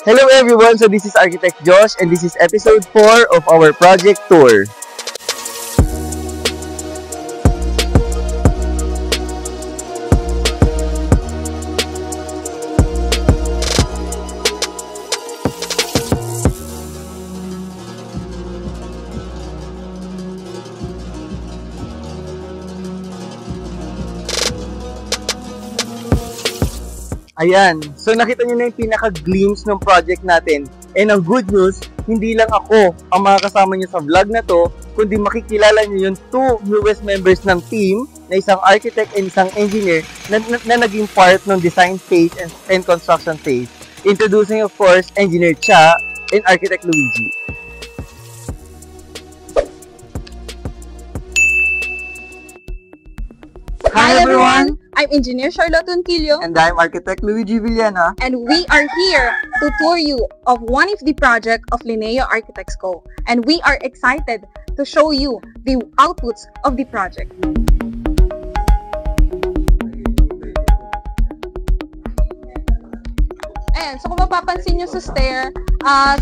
Hello everyone, so this is Architect Josh and this is episode 4 of our project tour. Ayan, so nakita nyo na yung pinaka-glimpse ng project natin. And ang good news, hindi lang ako ang mga kasama nyo sa vlog na to, kundi makikilala nyo yung 2 newest members ng team na isang architect and isang engineer na naging part ng design phase and construction phase. Introducing of course, Engineer Cha and Architect Luigi. Hi everyone! I'm Engineer Charlotte Unquillo. And I'm Architect Luigi Villena. And we are here to tour you of one of the projects of Lineo Architects Co. And we are excited to show you the outputs of the project. Ayan, so kung mapapansin nyo sa stair,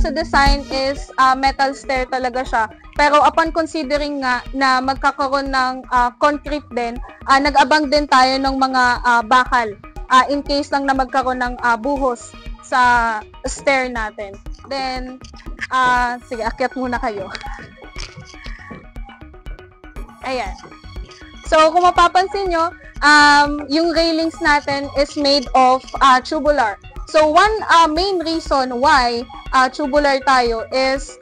sa design is metal stair talaga siya. Pero upon considering nga na magkakaroon ng concrete din, nag-abang din tayo ng mga bakal in case lang na magkaroon ng buhos sa stair natin. Then, sige, akyat muna kayo. Ayan. So, kung mapapansin nyo, yung railings natin is made of tubular. So, one main reason why tubular tayo is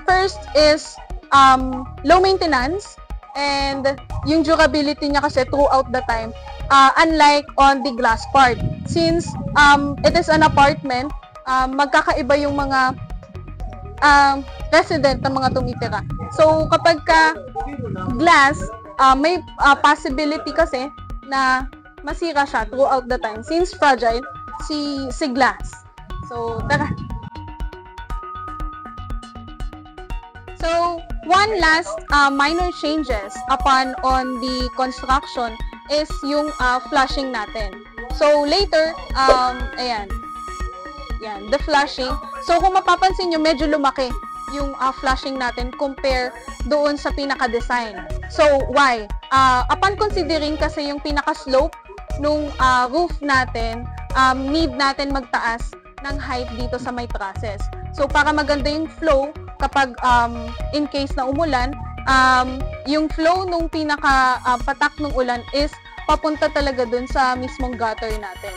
first is low maintenance and yung durability niya kasi throughout the time, unlike on the glass part. Since it is an apartment, magkakaiba yung mga resident ng mga tumitira. So kapag ka glass, may possibility kasi na masira siya throughout the time since fragile si glass. So tara. So, one last minor changes upon on the construction is yung flushing natin. So, later, ayan, the flushing. So, kung mapapansin nyo, medyo lumaki yung flushing natin compare doon sa pinaka-design. So, why? Upon considering kasi yung pinaka-slope nung roof natin, need natin magtaas ng height dito sa may trusses. So, para maganda yung flow, kapag in case na umulan, yung flow nung pinaka patak ng ulan is papunta talaga dun sa mismong gutter natin.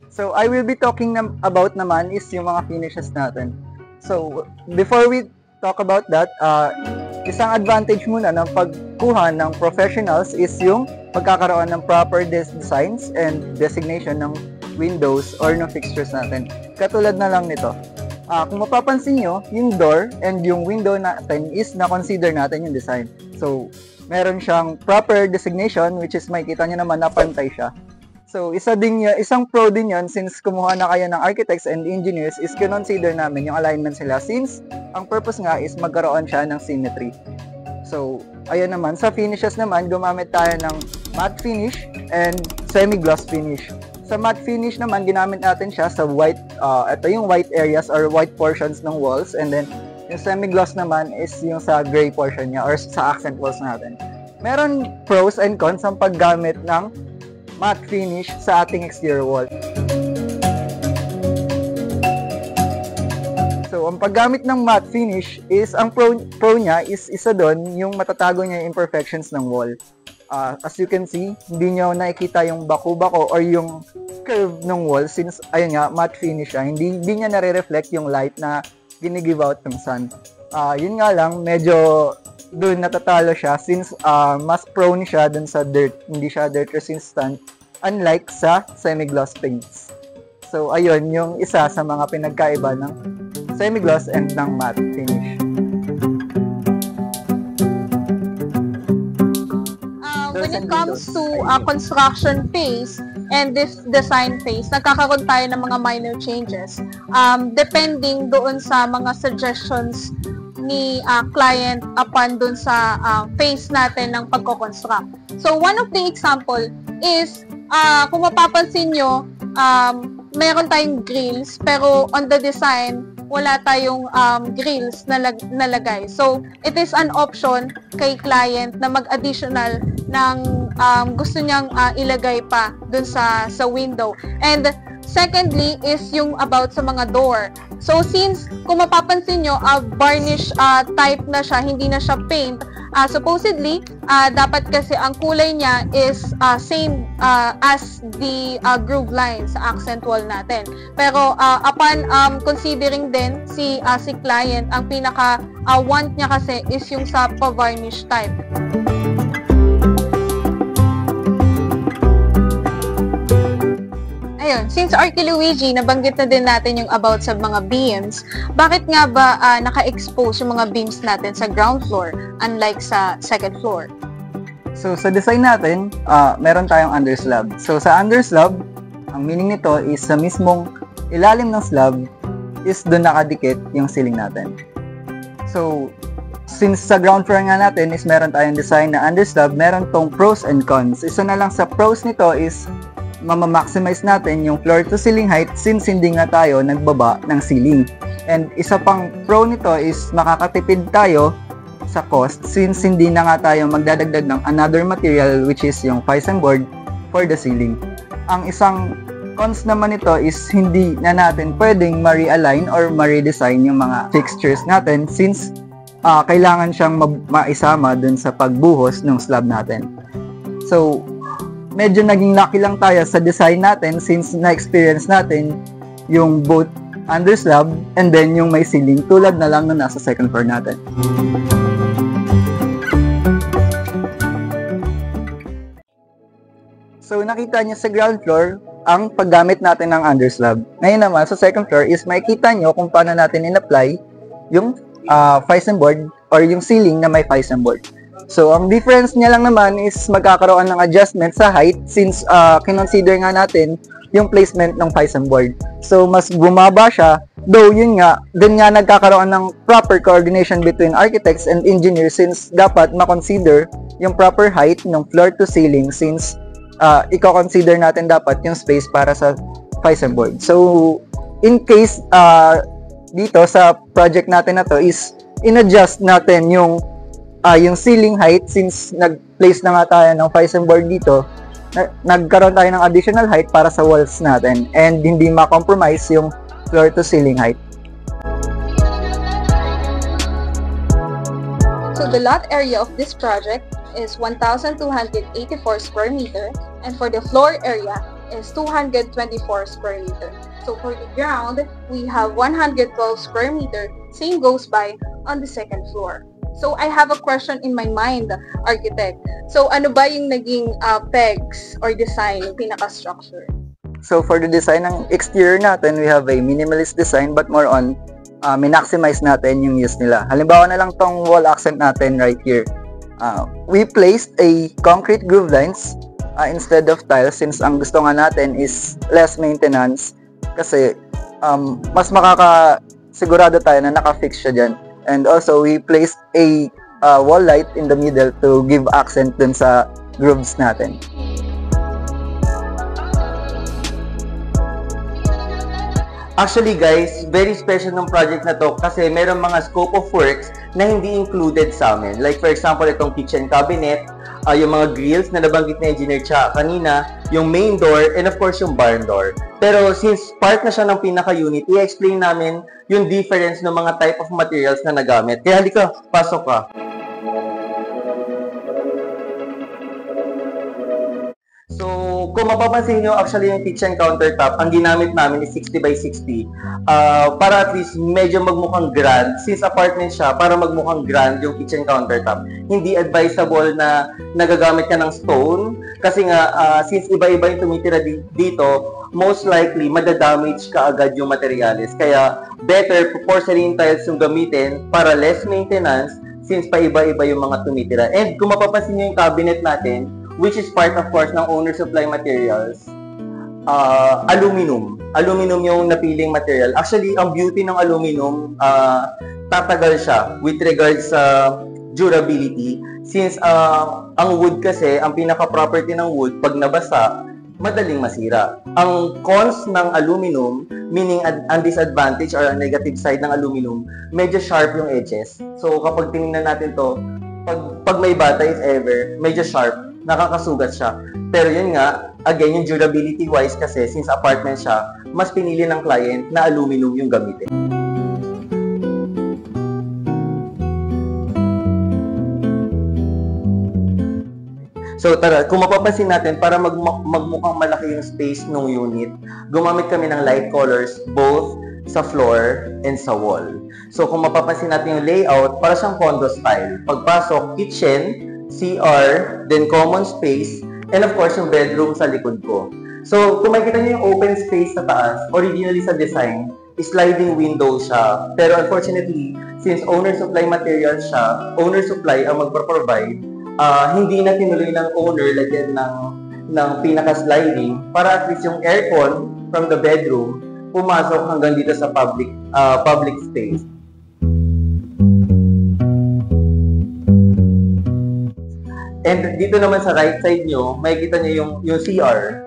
So I will be talking about naman is yung mga finishes natin. So before we talk about that, isang advantage muna ng pagkuha ng professionals is yung pagkakaroon ng proper designs and designation ng windows or ng fixtures natin. Katulad na lang nito. Kung mapapansin nyo, yung door and yung window natin is na-consider natin yung design. So, meron siyang proper designation which is makikita nyo naman na pantay siya. So, isang pro din yun since kumuha na kayo ng architects and engineers is consider namin yung alignment sila since ang purpose nga is magkaroon siya ng symmetry. So, ayun naman. Sa finishes naman, gumamit tayo ng matte finish and semi-gloss finish. Sa matte finish naman, ginamit natin siya sa white, ito yung white areas or white portions ng walls. And then, yung semi-gloss naman is yung sa gray portion niya or sa accent walls natin. Meron pros and cons ang paggamit ng matte finish sa ating exterior wall. So, ang paggamit ng matte finish is, ang pro niya is isa doon, yung matatago niya yung imperfections ng wall. As you can see, hindi nyo nakikita yung bako-bako or yung curve ng wall since, ayun nga, matte finish siya. Hindi niya nare-reflect yung light na ginigive out ng sun. Yun nga lang, medyo doon natatalo siya since mas prone siya dun sa dirt. Hindi siya dirt resistant, unlike sa semi-gloss paints. So, ayun, yung isa sa mga pinagkaiba ng semi-gloss and ng matte finish. When it comes to construction phase and this design phase, nagkakaroon tayo ng mga minor changes depending doon sa mga suggestions ni client upon doon sa phase natin ng pagko-construct. So, one of the example is, kung mapapansin nyo, meron tayong grills, pero on the design, wala tayong grills na nalagay. So, it is an option kay client na mag-additional ng gusto niyang ilagay pa dun sa window. And secondly is yung about sa mga door. So, since kung mapapansin nyo, varnish type na siya, hindi na siya paint, supposedly, dapat kasi ang kulay niya is same as the groove line sa accent wall natin. Pero upon considering din si client, ang pinaka want niya kasi is yung sa pa-varnish type. Ayun, since Arkiluigi, nabanggit na din natin yung about sa mga beams, bakit nga ba naka-expose yung mga beams natin sa ground floor unlike sa second floor? So, sa design natin, meron tayong underslab. So, sa underslab, ang meaning nito is sa mismong ilalim ng slab is doon nakadikit yung ceiling natin. So, since sa ground floor nga natin is meron tayong design na underslab, meron tong pros and cons. Isa na lang sa pros nito is mamamaximize natin yung floor to ceiling height since hindi nga tayo nagbaba ng ceiling. And isa pang pro nito is makakatipid tayo sa cost since hindi na nga tayo magdadagdag ng another material which is yung Physem board for the ceiling. Ang isang cons naman nito is hindi na natin pwedeng ma-realign or ma-redesign yung mga fixtures natin since kailangan siyang maisama dun sa pagbuhos ng slab natin. So, medyo naging lucky lang tayo sa design natin since na-experience natin yung both underslab and then yung may ceiling tulad na lang na nasa second floor natin. So nakita niyo sa ground floor ang paggamit natin ng underslab. Ngayon naman sa second floor is makikita niyo kung paano natin in-apply yung Physem board or yung ceiling na may Physem board. So, ang difference niya lang naman is magkakaroon ng adjustment sa height since kinonsider nga natin yung placement ng Physem board. So, mas bumaba siya, though yun nga, dun nga nagkakaroon ng proper coordination between architects and engineers since dapat makonsider yung proper height ng floor to ceiling since i-consider natin dapat yung space para sa Physem board. So, in case dito sa project natin na to is in-adjust natin yung ceiling height since nag-place na nga tayo ng Physem board dito, nagkaroon tayo ng additional height para sa walls natin and hindi ma-compromise yung floor to ceiling height. So the lot area of this project is 1,284 square meter and for the floor area is 224 square meter. So for the ground, we have 112 square meter, same goes by on the second floor. So, I have a question in my mind, architect. So, ano ba yung naging pegs or design, yung pinaka-structure? So, for the design ng exterior natin, we have a minimalist design but more on min-maximize natin yung use nila. Halimbawa na lang tong wall accent natin right here. We placed a concrete groove lines instead of tiles since ang gusto nga natin is less maintenance kasi mas makakasigurado tayo na naka-fix siya dyan. And also, we placed a wall light in the middle to give accent dun sa grooves natin. Actually guys, very special ng project na to kasi meron mga scope of works na hindi included sa amin. Like for example, itong kitchen cabinet, yung mga grills na nabanggit na Engineer Cha kanina, yung main door, and of course yung barn door. Pero since part na siya ng pinaka-unit, i-explain namin yung difference ng mga type of materials na nagamit. Kaya halika, pasok ka. So, kung mapapansin nyo, actually yung kitchen countertop, ang ginamit namin is 60 by 60 para at least medyo magmukhang grand. Since apartment siya, para magmukhang grand yung kitchen countertop. Hindi advisable na nagagamit ka ng stone kasi nga, since iba-iba yung tumitira dito, most likely, madadamage ka agad yung materials. Kaya, better porcelain tiles yung gamitin para less maintenance since pa iba-iba yung mga tumitira. And kung mapapansin nyo yung cabinet natin, which is part of course ng owner supply materials, aluminum. Aluminum yung napiling material. Actually, ang beauty ng aluminum, tatagal siya with regards sa durability. Since ang wood kasi, ang pinaka-property ng wood, pag nabasa, madaling masira. Ang cons ng aluminum, meaning ang disadvantage or ang negative side ng aluminum, medyo sharp yung edges. So kapag tinignan natin to, pag may bata if ever, medyo sharp, nakakasugat siya. Pero yun nga, again, yung durability wise kasi, since apartment siya, mas pinili ng client na aluminum yung gamitin. So tara, kung mapapansin natin, para magmukhang malaki yung space ng unit, gumamit kami ng light colors both sa floor and sa wall. So kung mapapansin natin yung layout, para siyang condo style. Pagpasok, kitchen, CR, then common space, and of course yung bedroom sa likod ko. So kung makikita niyo yung open space sa taas, originally sa design, sliding window siya. Pero unfortunately, since owner supply materials siya, owner supply ang magpro-provide, hindi na tinuloy ng owner lagyan ng pinaka-sliding para at least yung aircon from the bedroom pumasok hanggang dito sa public space. And dito naman sa right side nyo, makikita nyo yung CR.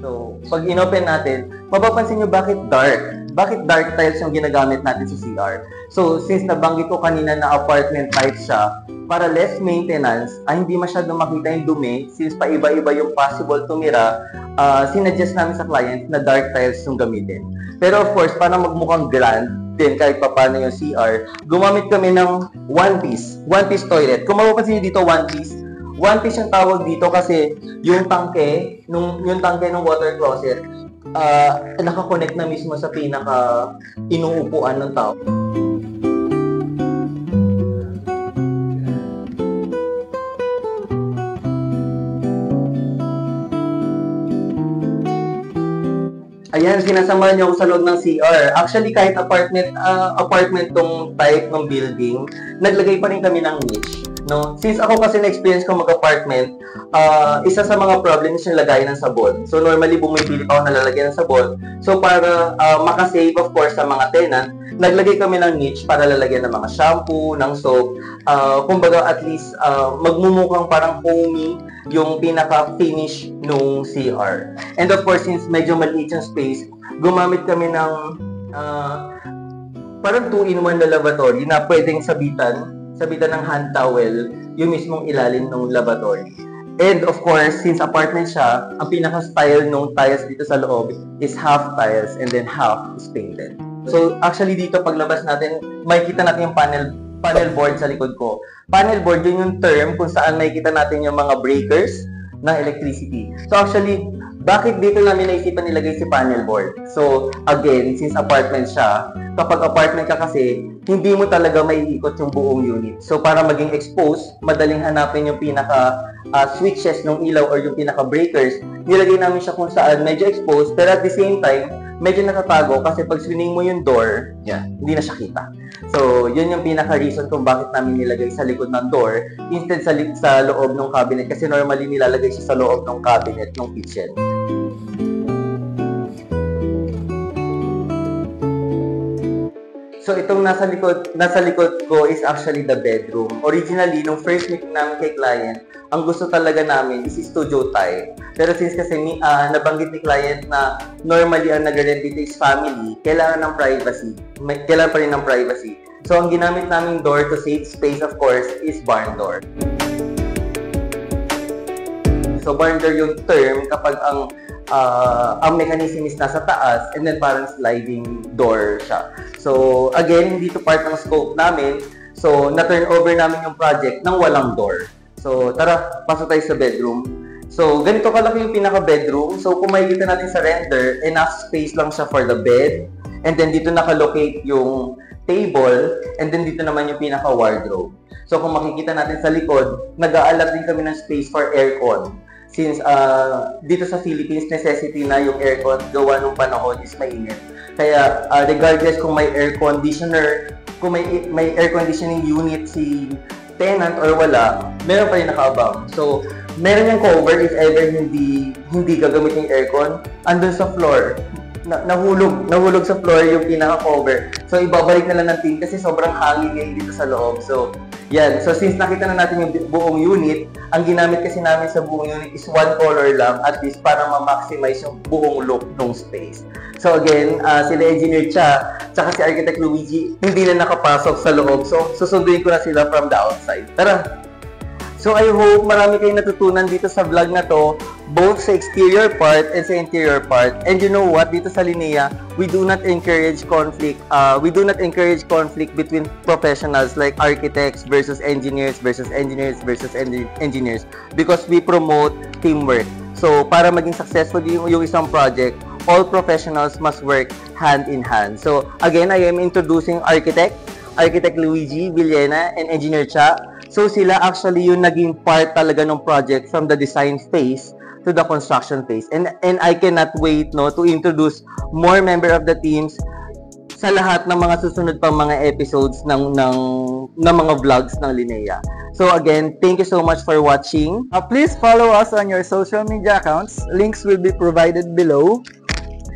So, pag inopen natin, mapapansin nyo bakit dark. Bakit dark tiles yung ginagamit natin sa CR? So, since nabanggit ko kanina na apartment type siya, para less maintenance, hindi masyadong makita yung dumi, since paiba-iba yung possible tumira, sinuggest namin sa client na dark tiles yung gamitin. Pero of course, para magmukhang grand, din kahit papano yung CR, gumamit kami ng one-piece toilet. Kung mapapansin nyo dito, one piece yung tawag dito kasi yung tangke ng water closet, nakakonect na mismo sa pinaka inuupuan ng tao. Ayan, sinasamahan niyo ako sa loob ng CR. Actually, kahit apartment tong type ng building, naglagay pa rin kami ng niche. No? Since ako kasi na-experience ko mag-apartment, isa sa mga problems yung lagayan ng sabon. So, normally, bumibili pa ako na lalagyan ng sabon. So, para makasave, of course, sa mga tenant, naglagay kami ng niche para lalagyan ng mga shampoo, ng soap. Kumbaga, at least, magmumukhang parang homey yung pinaka-finish nung CR. And of course, since medyo maliit yung space, gumamit kami ng parang 2-in-1 na lavatory na pwedeng sabitan ng hand towel yung mismong ilalim ng lavatory. And of course, since apartment siya, ang pinaka-style nung tiles dito sa loob is half tiles and then half is painted. So actually dito paglabas natin, makikita natin yung panel board sa likod ko. Panel board, yun yung term kung saan makikita natin yung mga breakers ng electricity. So actually, bakit dito namin naisipan nilagay si panel board? So again, since apartment siya, kapag apartment ka kasi, hindi mo talaga maiikot yung buong unit. So para maging exposed, madaling hanapin yung pinaka switches ng ilaw or yung pinaka breakers. Nilagay namin siya kung saan medyo exposed, pero at the same time, medyo nakatago kasi pag swining mo yung door, hindi na siya kita. So, yun yung pinaka-reason kung bakit namin nilagay sa likod ng door instead sa loob ng cabinet kasi normally nilalagay siya sa loob ng cabinet ng kitchen. So, itong nasa likod ko is actually the bedroom. Originally, nung first meeting namin kay client, ang gusto talaga namin is studio type. Pero since kasi nabanggit ni client na normally ang nag-rent dito is family, kailangan ng privacy. Kailangan pa rin ng privacy. So, ang ginamit naming door to save space, of course, is barn door. So, barn door yung term kapag ang mechanism is nasa taas and then parang sliding door siya. So, again, hindi to part ng scope namin. So, na-turn over namin yung project nang walang door. So, tara, pasok tayo sa bedroom. So, ganito kalaki yung pinaka-bedroom. So, kung makikita natin sa render, enough space lang siya for the bed. And then, dito nakalocate yung table. And then, dito naman yung pinaka-wardrobe. So, kung makikita natin sa likod, nag-aalat din kami ng space for aircon. Since dito sa Philippines, necessity na yung aircon, gawa nung panahon is mainit. Kaya, regardless kung may air conditioner, kung may air conditioning unit si tenant or wala, meron pa rin nakaabang. So, meron yung cover if ever hindi gagamit yung aircon. Andun sa floor, nahulog sa floor yung pinaka-cover. So, ibabalik na lang ng team kasi sobrang hangin ngayon dito sa loob. So, Yan. So, since nakita na natin yung buong unit, ang ginamit kasi namin sa buong unit is one color lang, at least para ma-maximize yung buong look ng space. So, again, sila Engineer Cha, tsaka si Architect Luigi, hindi na nakapasok sa loob. So, susunduin ko na sila from the outside. Tara! So, I hope marami kayong natutunan dito sa vlog na to, both sa exterior part and sa interior part. And you know what? Dito sa Linea, we do not encourage conflict. We do not encourage conflict between professionals like architects versus engineers versus engineers versus engineers, because we promote teamwork. So, para maging successful yung isang project, all professionals must work hand in hand. So, again, I am introducing Architect Luigi Villena and Engineer Cha. So, sila actually yung naging part talaga ng project from the design phase to the construction phase. And I cannot wait to introduce more member of the teams sa lahat ng mga susunod pang mga episodes ng mga vlogs ng Linea. So again, thank you so much for watching. Please follow us on your social media accounts. Links will be provided below.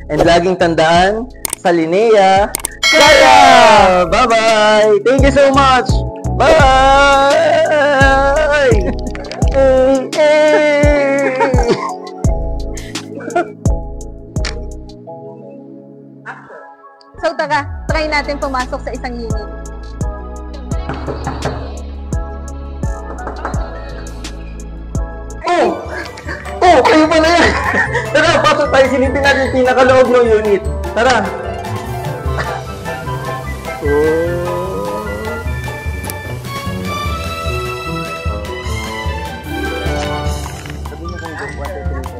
And laging tandaan, sa Linea, kaya! Bye-bye! Thank you so much! Bye! Hey, hey! So tara, try natin pumasok sa isang unit. Oh, kayo pala yan! Tara, pasok tayo, silipin natin yung pinakaloob ng unit. Tara!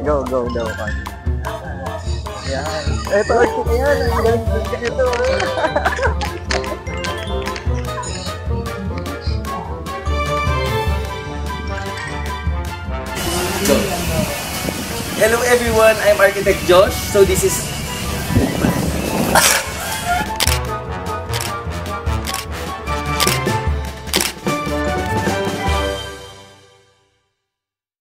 Go daw. Yan. Ito, yan. Ang ganda ito. Hello everyone, I'm Architect Josh. So this is